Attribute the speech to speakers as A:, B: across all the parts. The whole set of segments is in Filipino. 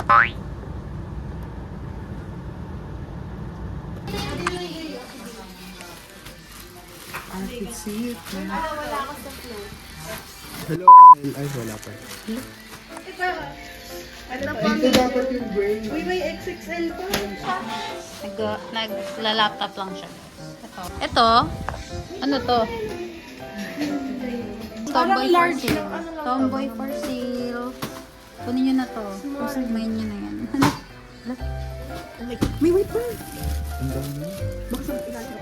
A: I can see it.
B: Wala ako sa flow.
A: Hello, ay wala pa.
B: Dito
A: dapat yung brain.
B: Uy, may XXL pa.
C: Nagla-laptop lang siya. Ito. Ano to? Tomboy for sale. Tomboy for sale. Kunin nyo na to. Kunin nyo na yan.
B: May wait pa.
A: Ang dami.
B: Baka sa ilalim.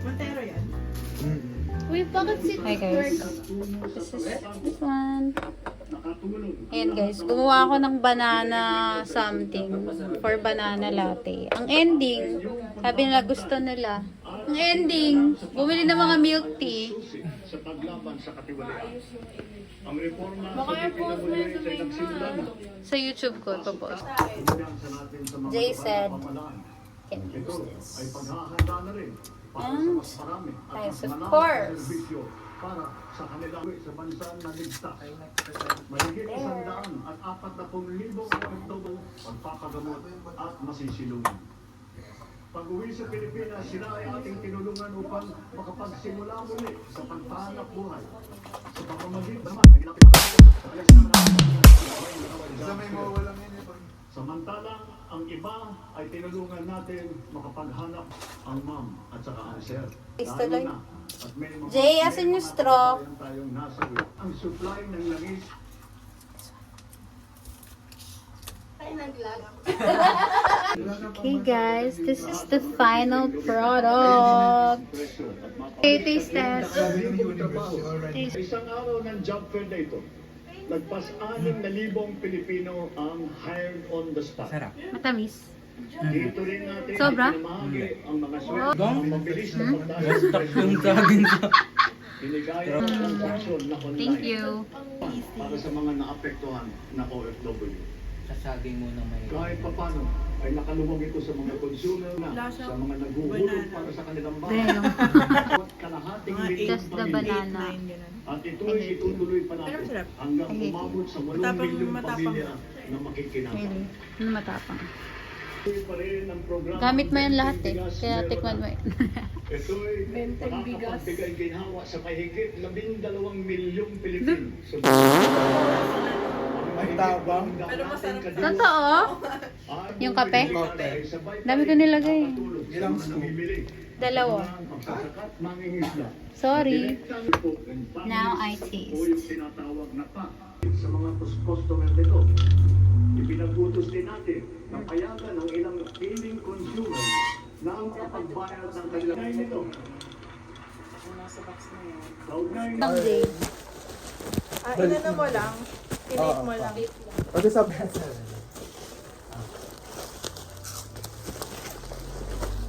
B: Montero yan.
C: Uy, bakit si Hi guys. This is this one. Ayan guys, gumawa ako ng banana something for banana latte. Ang ending, sabi nila gusto nila. Ang ending, bumili ng mga milk tea.
D: Sa paglaban sa katiwalaan. Ang reforma
B: Baka
D: sa
B: i-post mo yun sa
D: ay nagsimula na.
C: Sa YouTube ko, ito po.
D: Kumpiyansa natin sa mga
C: Jay said,
D: pamahalaan.
C: can use
D: Ito
C: this.
D: ay paghahanda na rin para sa mas marami at
C: Yes,
D: mas
C: of
D: maraming
C: course.
D: serbisyo para sa kanilang sa bansang na ligtas. Mahigit 140,000 OFW magpapagamot at masisilungan. Pag-uwi sa Pilipinas, sila ay ating tinulungan upang makapagsimula muli sa pagpahanap buhay. Sa pamamagitan naman, ang ilang
A: Sa may mawawalang yan ito.
D: samantalang ang iba ay tinulungan natin makapaghanap ang ma'am at saka ang sir.
C: Tuloy.
D: Lalo na, at may mga-
C: Jay, asan yung straw?
D: Tayong nasawi. Ang supply ng langis
B: Ay, nag-lag.
C: Okay guys, this is the final product. Okay, taste test. Taste.
D: Isang araw ng job fair na ito, nagpas 6,000 Pilipino ang hired on the spot.
A: Sarap.
C: Matamis.
D: Dito rin natin
C: Sobra?
D: pinamahagi ang mga swerte, ang mabilis na pagdahil
A: Yung sagin sa...
D: Binigay ang transaksyon na online.
C: Thank you.
D: Para sa mga naapektuhan na OFW.
A: Sasaging muna may...
D: Kahit papano ay nakaluwag ito sa mga consumer na sa mga naguhulog para sa kanilang bahay.
C: Banana.
D: At kalahating milyong
C: Just the
D: pamilya.
C: banana.
D: At ito'y itutuloy pa
B: Pero
D: natin
B: masarap.
D: hanggang
C: I hate
D: umabot sa 8
B: Matapang-
D: milyong
B: matapang.
D: pamilya na makikinabang.
C: Really? Ano matapang?
D: Ito'y pa rin ang programa
C: Gamit mo yan
D: ng
C: lahat eh.
D: bigas
C: Kaya
D: meron
C: tikman mo
D: na.
C: yan.
D: Ito'y
B: Benteng bigas.
D: makakapagbigay ginhawa sa mahigit 12 milyong Pilipino.
A: Ang tabang.
B: Pero masarap.
C: Totoo? Yung kape? Dami ko nilagay.
A: Ilang scoop?
C: Dalawa. Sorry. Now I taste.
D: Yung tinatawag na pa sa mga customer nito. Ipinagutos din natin na payagan ng ilang piling consumer na ang kapagbayad ng kanilang nito. Kaugnay na
C: Someday.
B: Inano mo lang. Pinake mo lang.
A: Pati sabi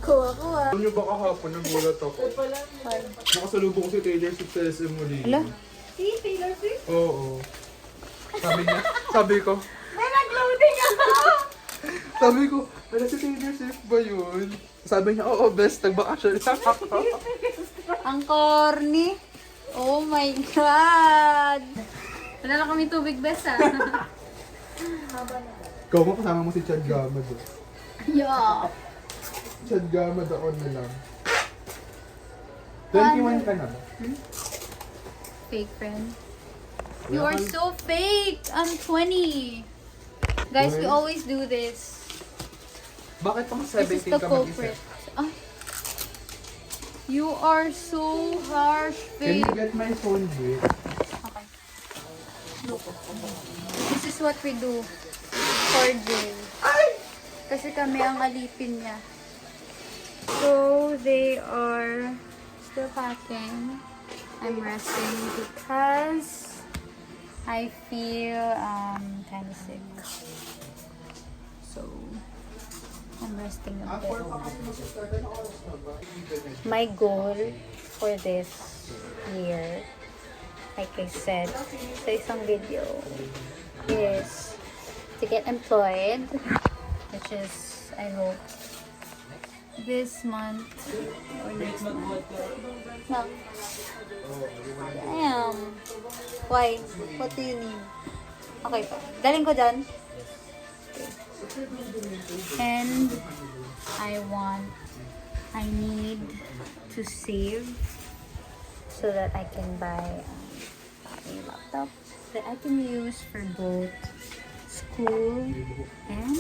B: Kuha.
A: Alam niyo ba kahapon nagulat ako? Nakasalubong ko si Taylor Swift sa SM Molina.
C: Ala?
B: Si Taylor Swift?
A: Oo. Sabi niya, sabi ko,
B: May nag-loading ako!
A: sabi ko, wala si Taylor Swift ba yun? Sabi niya, oo, best, nagbakasyon lang ako.
C: Ang corny. Oh my God. Wala na kami tubig, bes ah.
A: Ikaw mo kasama mo si Chad Gamad.
C: Yeah.
A: Chad Gamad ako na lang. 21 ka na ba?
C: Fake friend. You are so fake. I'm 20. Guys, we always do this.
A: Bakit pang
C: This is
A: 17
C: the
A: ka
C: culprit.
A: mag-isa?
C: Ay. You are so harsh,
A: Can you
C: fake.
A: get my phone with?
C: Okay. This is what we do for Jay. Kasi kami ang alipin niya. So, they are still packing. I'm resting because I feel kind of sick. So, I'm resting a bit. My goal for this year, like I said sa isang video, is to get employed, which is, I hope, this month or next month. No. Damn. Why? What do you need? Okay pa. Galing ko dyan. Okay. And I need to save so that I can buy a laptop that I can use for both school and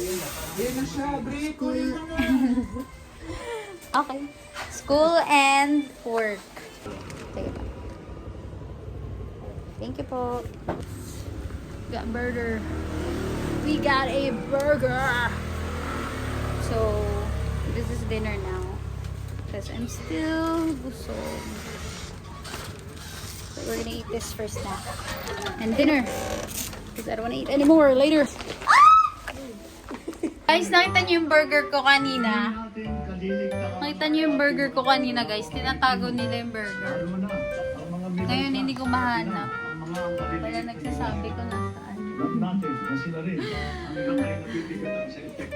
C: okay, school and work. Sige pa. Thank you po. Got burger. We got a burger. So this is dinner now because I'm still busog. So we're gonna eat this first now and dinner because I don't wanna eat anymore later. Guys, nakita niyo yung burger ko kanina? Nakita niyo yung burger ko kanina, guys? Tinatago nila yung burger. Ngayon, hindi ko mahanap. Wala nagsasabi ko nasaan.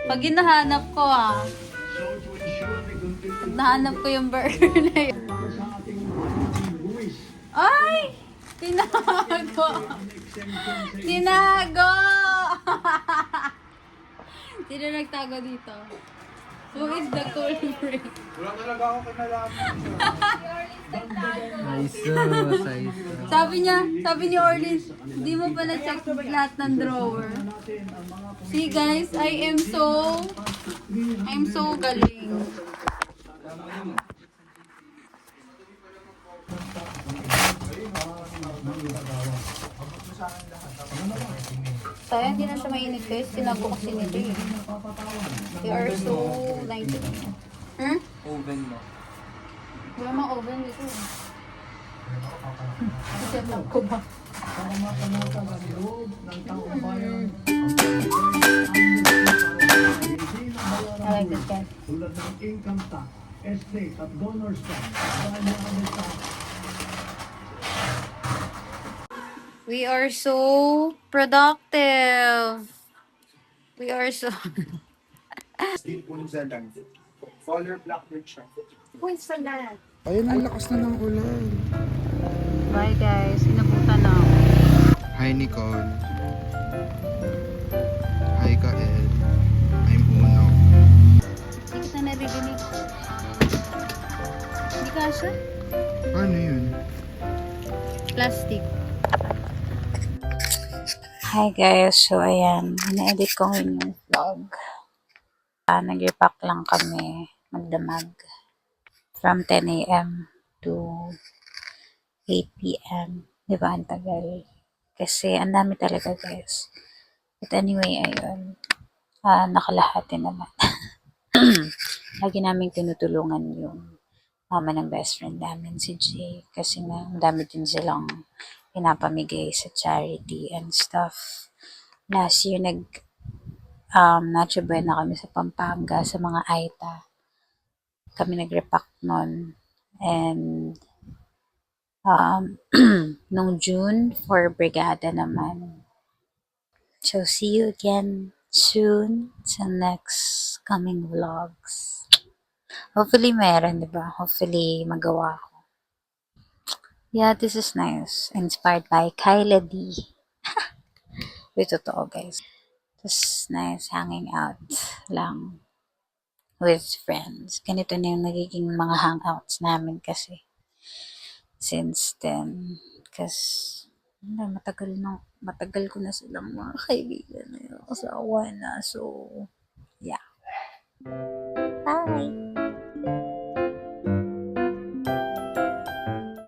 C: Pag hinahanap ko, pag nahanap ko yung burger na yun. Ay! Tinago! Tinago! Sino nagtago dito? Who is the culprit?
A: Wala talaga ako kinalaman.
C: Sabi ni Orlin, hindi mo pa na-check lahat ng drawer. See guys, I'm so galing. Sayang, hindi na siya mainit guys. Tinago kasi nito eh. They are so like...
A: Oven mo.
C: Wala mang oven dito eh. Kasi alam ko ba? I like this guy.
D: Tulad ng income tax, estate at donor tax.
C: We are so productive. We are so...
A: Color black din siya.
C: What's for that?
A: Ayun, ang lakas na ng ulan.
C: Bye guys, inabutan na ako.
A: Hi Nicole. Hi Kael. I'm Uno.
C: Hindi kita naririnig. Hindi kasha?
A: Ano yun?
C: Plastic. Hi guys, so ayan, ina-edit ko ngayon yung vlog. Nag-repack lang kami magdamag from 10 a.m. to 8 p.m. Diba, ang tagal. Kasi ang dami talaga guys. But anyway, ayun. Nakalahati naman. Lagi namin tinutulungan yung mama ng best friend namin, si Jay. Kasi nga, ang dami din silang pinapamigay sa charity and stuff. Last year, Nacho Buena kami sa Pampanga, sa mga Aita. Kami nag-repack nun. And, nung June, for Brigada naman. So, see you again soon sa next coming vlogs. Hopefully, meron, diba? Hopefully, magawa ko. Yeah, this is nice. Inspired by Kyla D. Ito totoo, guys. It's nice hanging out lang with friends. Ganito na yung nagiging mga hangouts namin kasi since then. Kasi matagal ko na silang mga kaibigan na yung asawa na. So, yeah. Bye!